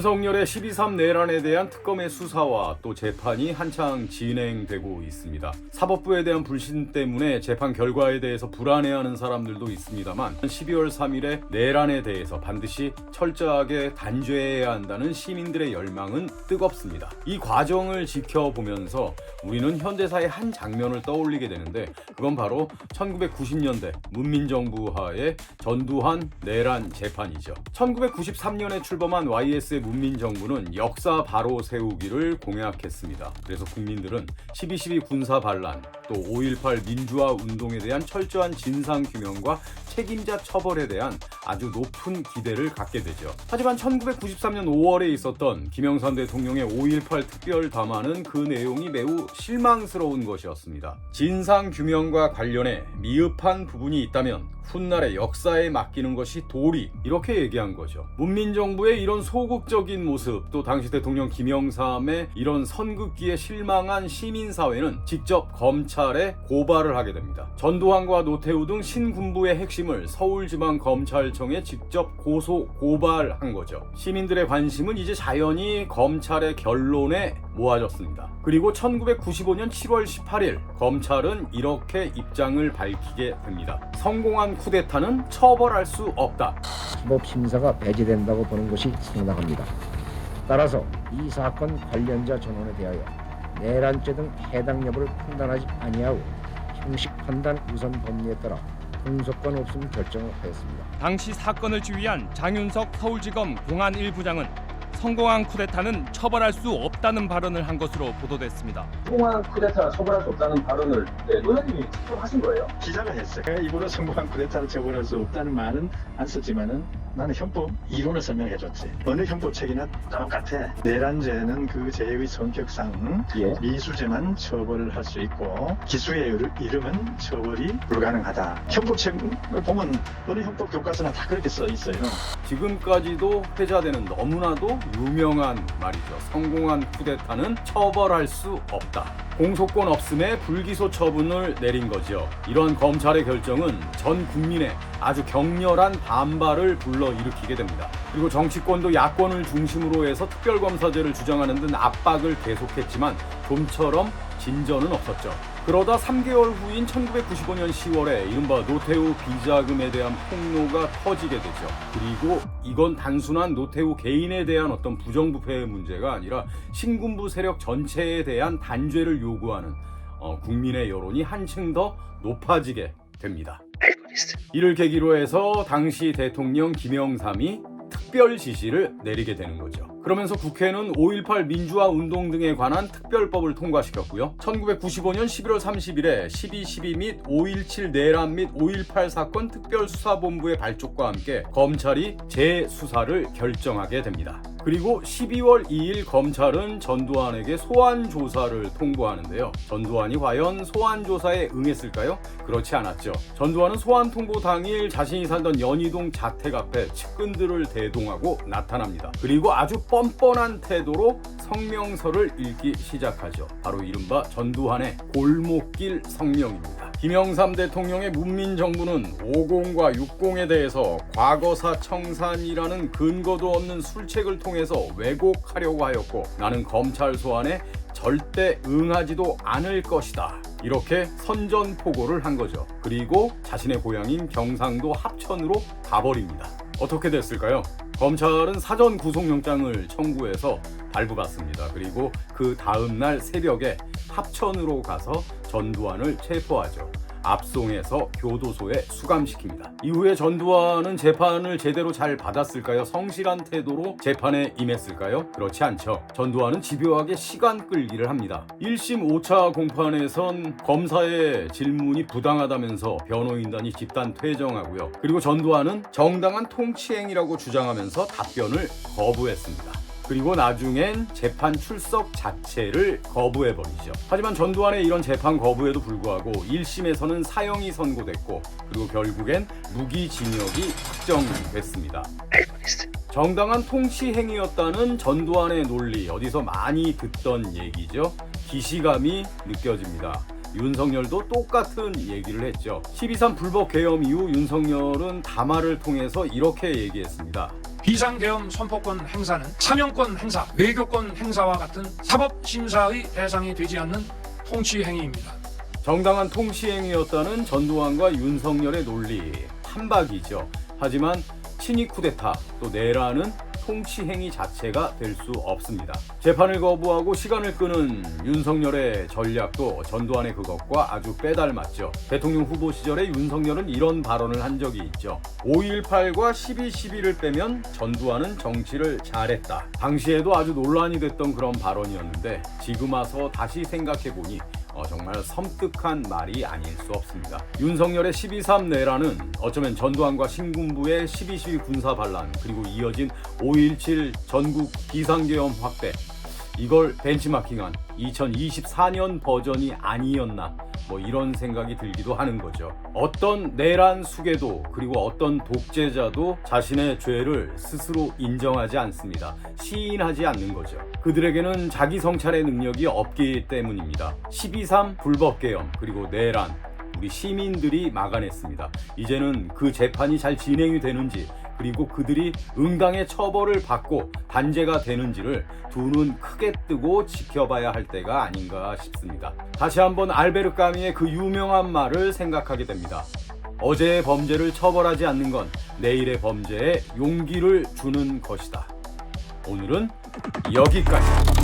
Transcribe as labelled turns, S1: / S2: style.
S1: 윤석열의 12.3 내란에 대한 특검의 수사와 또 재판이 한창 진행되고 있습니다. 사법부에 대한 불신 때문에 재판 결과에 대해서 불안해하는 사람들도 있습니다만 12월 3일에 내란에 대해서 반드시 철저하게 단죄해야 한다는 시민들의 열망은 뜨겁습니다. 이 과정을 지켜보면서 우리는 현대사의 한 장면을 떠올리게 되는데 그건 바로 1990년대 문민정부 하에 전두환 내란 재판이죠. 1993년에 출범한 YS의 문민정부는 역사 바로 세우기를 공약했습니다. 그래서 국민들은 12.12 군사 반란, 또 5.18 민주화 운동에 대한 철저한 진상규명과 책임자 처벌에 대한 아주 높은 기대를 갖게 되죠. 하지만 1993년 5월에 있었던 김영삼 대통령의 5.18 특별 담화는 그 내용이 매우 실망스러운 것이었습니다. 진상규명과 관련해 미흡한 부분이 있다면 훗날의 역사에 맡기는 것이 도리, 이렇게 얘기한 거죠. 문민정부의 이런 소극적인 모습, 또 당시 대통령 김영삼의 이런 선긋기에 실망한 시민사회는 직접 검찰에 고발을 하게 됩니다. 전두환과 노태우 등 신군부의 핵심을 서울지방검찰청에 직접 고발한 거죠. 시민들의 관심은 이제 자연히 검찰의 결론에 모아졌습니다. 그리고 1995년 7월 18일 검찰은 이렇게 입장을 밝히게 됩니다. 성공한 쿠데타는 처벌할 수 없다.
S2: 사법심사가 배제된다고 보는 것이 상당합니다. 따라서 이 사건 관련자 전원에 대하여 내란죄 등 해당 여부를 판단하지 아니하고 형식 판단 우선 법리에 따라 공소권 없음 결정을 하였습니다.
S3: 당시 사건을 지휘한 장윤석 서울지검 공안 1부장은 성공한 쿠데타는 처벌할 수 없다는 발언을 한 것으로 보도됐습니다.
S4: 성공한 쿠데타 처벌할 수 없다는 발언을 의원님이 직접 하신 거예요?
S5: 기자가 했어요. 일부러 성공한 쿠데타를 처벌할 수 없다는 말은 안 썼지만은 나는 헌법 이론을 설명해줬지. 어느 헌법책이나 똑같아. 내란죄는 그 죄의 성격상 미수죄만 처벌을 할 수 있고 기수에 이르면 처벌이 불가능하다. 헌법책을 보면 어느 헌법 교과서나 다 그렇게 써 있어요.
S1: 지금까지도 회자되는 너무나도 유명한 말이죠. 성공한 쿠데타는 처벌할 수 없다. 공소권 없음에 불기소 처분을 내린 거죠. 이러한 검찰의 결정은 전 국민의 아주 격렬한 반발을 불러일으키게 됩니다. 그리고 정치권도 야권을 중심으로 해서 특별검사제를 주장하는 등 압박을 계속했지만 좀처럼 진전은 없었죠. 그러다 3개월 후인 1995년 10월에 이른바 노태우 비자금에 대한 폭로가 터지게 되죠. 그리고 이건 단순한 노태우 개인에 대한 어떤 부정부패의 문제가 아니라 신군부 세력 전체에 대한 단죄를 요구하는 국민의 여론이 한층 더 높아지게 됩니다. 이를 계기로 해서 당시 대통령 김영삼이 특별 지시를 내리게 되는 거죠. 그러면서 국회는 5.18 민주화 운동 등에 관한 특별법을 통과시켰고요. 1995년 11월 30일에 12.12 및 5.17 내란 및 5.18 사건 특별수사본부의 발족과 함께 검찰이 재수사를 결정하게 됩니다. 그리고 12월 2일 검찰은 전두환에게 소환조사를 통보하는데요. 전두환이 과연 소환조사에 응했을까요? 그렇지 않았죠. 전두환은 소환 통보 당일 자신이 살던 연희동 자택 앞에 측근들을 대동하고 나타납니다. 그리고 아주 뻔뻔한 태도로 성명서를 읽기 시작하죠. 바로 이른바 전두환의 골목길 성명입니다. 김영삼 대통령의 문민정부는 50과 60에 대해서 과거사 청산이라는 근거도 없는 술책을 통해서 왜곡하려고 하였고 나는 검찰 소환에 절대 응하지도 않을 것이다. 이렇게 선전포고를 한 거죠. 그리고 자신의 고향인 경상도 합천으로 가버립니다. 어떻게 됐을까요? 검찰은 사전 구속영장을 청구해서 발부받습니다. 그리고 그 다음날 새벽에 합천으로 가서 전두환을 체포하죠. 압송해서 교도소에 수감시킵니다. 이후에 전두환은 재판을 제대로 잘 받았을까요? 성실한 태도로 재판에 임했을까요? 그렇지 않죠. 전두환은 집요하게 시간 끌기를 합니다. 1심 5차 공판에선 검사의 질문이 부당하다면서 변호인단이 집단 퇴정하고요. 그리고 전두환은 정당한 통치행위라고 주장하면서 답변을 거부했습니다. 그리고 나중엔 재판 출석 자체를 거부해버리죠. 하지만 전두환의 이런 재판 거부에도 불구하고 1심에서는 사형이 선고됐고 그리고 결국엔 무기징역이 확정됐습니다. 정당한 통치 행위였다는 전두환의 논리, 어디서 많이 듣던 얘기죠. 기시감이 느껴집니다. 윤석열도 똑같은 얘기를 했죠. 12.3 불법 계엄 이후 윤석열은 담화를 통해서 이렇게 얘기했습니다.
S6: 비상계엄 선포권 행사는 사명권 행사, 외교권 행사와 같은 사법심사의 대상이 되지 않는 통치행위입니다.
S1: 정당한 통치행위였다는 전두환과 윤석열의 논리 한박이죠. 하지만 친위 쿠데타 또 내란은 통치행위 자체가 될 수 없습니다. 재판을 거부하고 시간을 끄는 윤석열의 전략도 전두환의 그것과 아주 빼닮았죠. 대통령 후보 시절에 윤석열은 이런 발언을 한 적이 있죠. 5.18과 12.12를 빼면 전두환은 정치를 잘했다. 당시에도 아주 논란이 됐던 그런 발언이었는데 지금 와서 다시 생각해보니 정말 섬뜩한 말이 아닐 수 없습니다. 윤석열의 12.3 내란은 어쩌면 전두환과 신군부의 12.12 군사 반란 그리고 이어진 5.17 전국 비상계엄 확대 이걸 벤치마킹한 2024년 버전이 아니었나 이런 생각이 들기도 하는 거죠. 어떤 내란 수괴도 그리고 어떤 독재자도 자신의 죄를 스스로 인정하지 않습니다. 시인하지 않는 거죠. 그들에게는 자기 성찰의 능력이 없기 때문입니다. 12.3 불법계엄 그리고 내란 우리 시민들이 막아냈습니다. 이제는 그 재판이 잘 진행이 되는지 그리고 그들이 응당의 처벌을 받고 단죄가 되는지를 두 눈 크게 뜨고 지켜봐야 할 때가 아닌가 싶습니다. 다시 한번 알베르 까뮈의 그 유명한 말을 생각하게 됩니다. 어제의 범죄를 처벌하지 않는 건 내일의 범죄에 용기를 주는 것이다. 오늘은 여기까지.